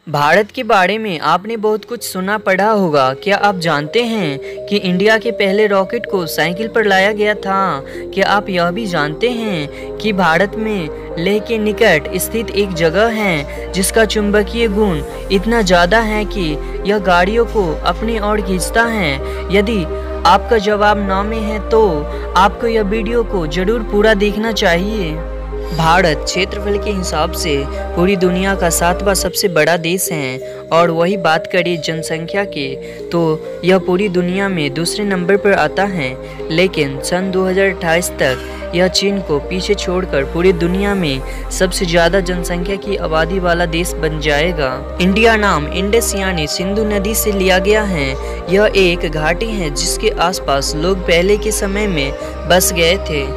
भारत के बारे में आपने बहुत कुछ सुना पढ़ा होगा। क्या आप जानते हैं कि इंडिया के पहले रॉकेट को साइकिल पर लाया गया था? क्या आप यह भी जानते हैं कि भारत में लेह के निकट स्थित एक जगह है जिसका चुंबकीय गुण इतना ज़्यादा है कि यह गाड़ियों को अपनी ओर खींचता है? यदि आपका जवाब ना में है तो आपको यह वीडियो को ज़रूर पूरा देखना चाहिए। भारत क्षेत्रफल के हिसाब से पूरी दुनिया का 7वां सबसे बड़ा देश है और वही बात करें जनसंख्या के तो यह पूरी दुनिया में दूसरे नंबर पर आता है। लेकिन सन 2028 तक यह चीन को पीछे छोड़कर पूरी दुनिया में सबसे ज़्यादा जनसंख्या की आबादी वाला देश बन जाएगा। इंडिया नाम इंडस यानी सिंधु नदी से लिया गया है। यह एक घाटी है जिसके आसपास लोग पहले के समय में बस गए थे।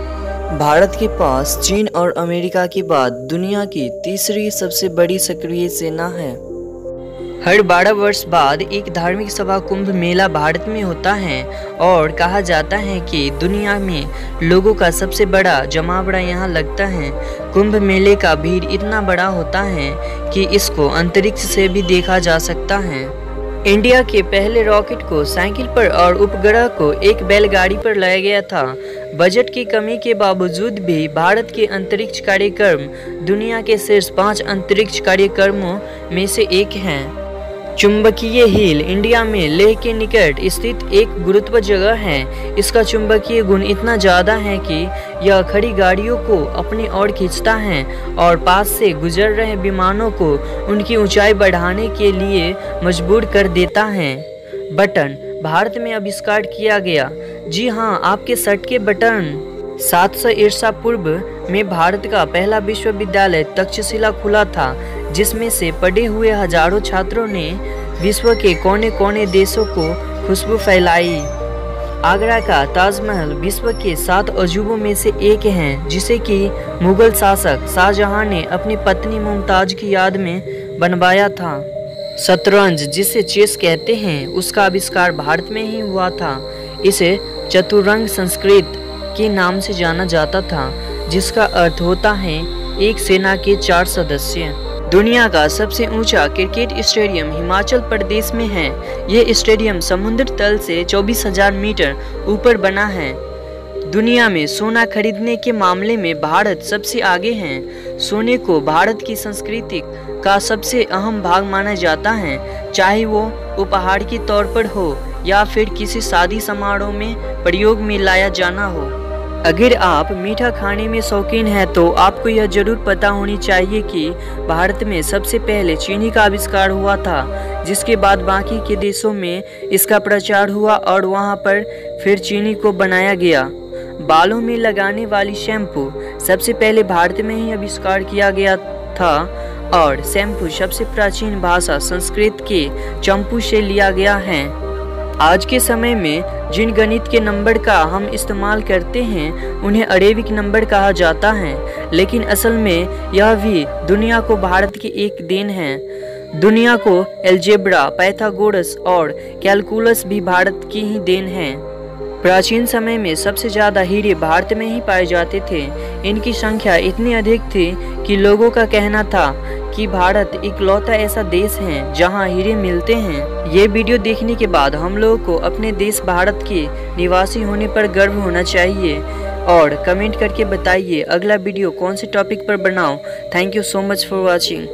भारत के पास चीन और अमेरिका के बाद दुनिया की तीसरी सबसे बड़ी सक्रिय सेना है। हर 12 वर्ष बाद एक धार्मिक सभा कुंभ मेला भारत में होता है और कहा जाता है कि दुनिया में लोगों का सबसे बड़ा जमावड़ा यहाँ लगता है। कुंभ मेले का भीड़ इतना बड़ा होता है कि इसको अंतरिक्ष से भी देखा जा सकता है। इंडिया के पहले रॉकेट को साइकिल पर और उपग्रह को एक बैलगाड़ी पर लाया गया था। बजट की कमी के बावजूद भी भारत के अंतरिक्ष कार्यक्रम दुनिया के शीर्ष 5 अंतरिक्ष कार्यक्रमों में से एक हैं। चुंबकीय हिल इंडिया में लेह के निकट स्थित एक गुरुत्व जगह है। इसका चुंबकीय गुण इतना ज़्यादा है कि यह खड़ी गाड़ियों को अपनी ओर खींचता है और पास से गुजर रहे विमानों को उनकी ऊंचाई बढ़ाने के लिए मजबूर कर देता है। बटन भारत में आविष्कार किया गया। जी हाँ, आपके शर्ट के बटन। 700 ईसा पूर्व में भारत का पहला विश्वविद्यालय तक्षशिला खुला था, जिसमें से पढ़े हुए हजारों छात्रों ने विश्व के कोने कोने देशों को खुशबू फैलाई। आगरा का ताजमहल विश्व के 7 अजूबों में से एक है, जिसे कि मुगल शासक शाहजहां ने अपनी पत्नी मुमताज की याद में बनवाया था। शतरंज, जिसे चेस कहते हैं, उसका आविष्कार भारत में ही हुआ था। इसे चतुरंग संस्कृत के नाम से जाना जाता था, जिसका अर्थ होता है एक सेना के 4 सदस्य। दुनिया का सबसे ऊंचा क्रिकेट स्टेडियम हिमाचल प्रदेश में है। यह स्टेडियम समुद्र तल से 24,000 मीटर ऊपर बना है। दुनिया में सोना खरीदने के मामले में भारत सबसे आगे है। सोने को भारत की संस्कृति का सबसे अहम भाग माना जाता है, चाहे वो उपहार के तौर पर हो या फिर किसी शादी समारोह में प्रयोग में लाया जाना हो। अगर आप मीठा खाने में शौकीन हैं तो आपको यह जरूर पता होनी चाहिए कि भारत में सबसे पहले चीनी का आविष्कार हुआ था, जिसके बाद बाकी के देशों में इसका प्रचार हुआ और वहां पर फिर चीनी को बनाया गया। बालों में लगाने वाली शैम्पू सबसे पहले भारत में ही आविष्कार किया गया था और शैम्पू सबसे प्राचीन भाषा संस्कृत के चंपू से लिया गया है। आज के समय में जिन गणित के नंबर का हम इस्तेमाल करते हैं उन्हें अरेबिक नंबर कहा जाता है, लेकिन असल में यह भी दुनिया को भारत की एक देन है। दुनिया को एल्जेब्रा, पाइथागोरस और कैलकुलस भी भारत की ही देन है। प्राचीन समय में सबसे ज़्यादा हीरे भारत में ही पाए जाते थे। इनकी संख्या इतनी अधिक थी कि लोगों का कहना था कि भारत इकलौता ऐसा देश है जहां हीरे मिलते हैं। ये वीडियो देखने के बाद हम लोगों को अपने देश भारत के निवासी होने पर गर्व होना चाहिए और कमेंट करके बताइए अगला वीडियो कौन से टॉपिक पर बनाऊं। Thank you so much for watching.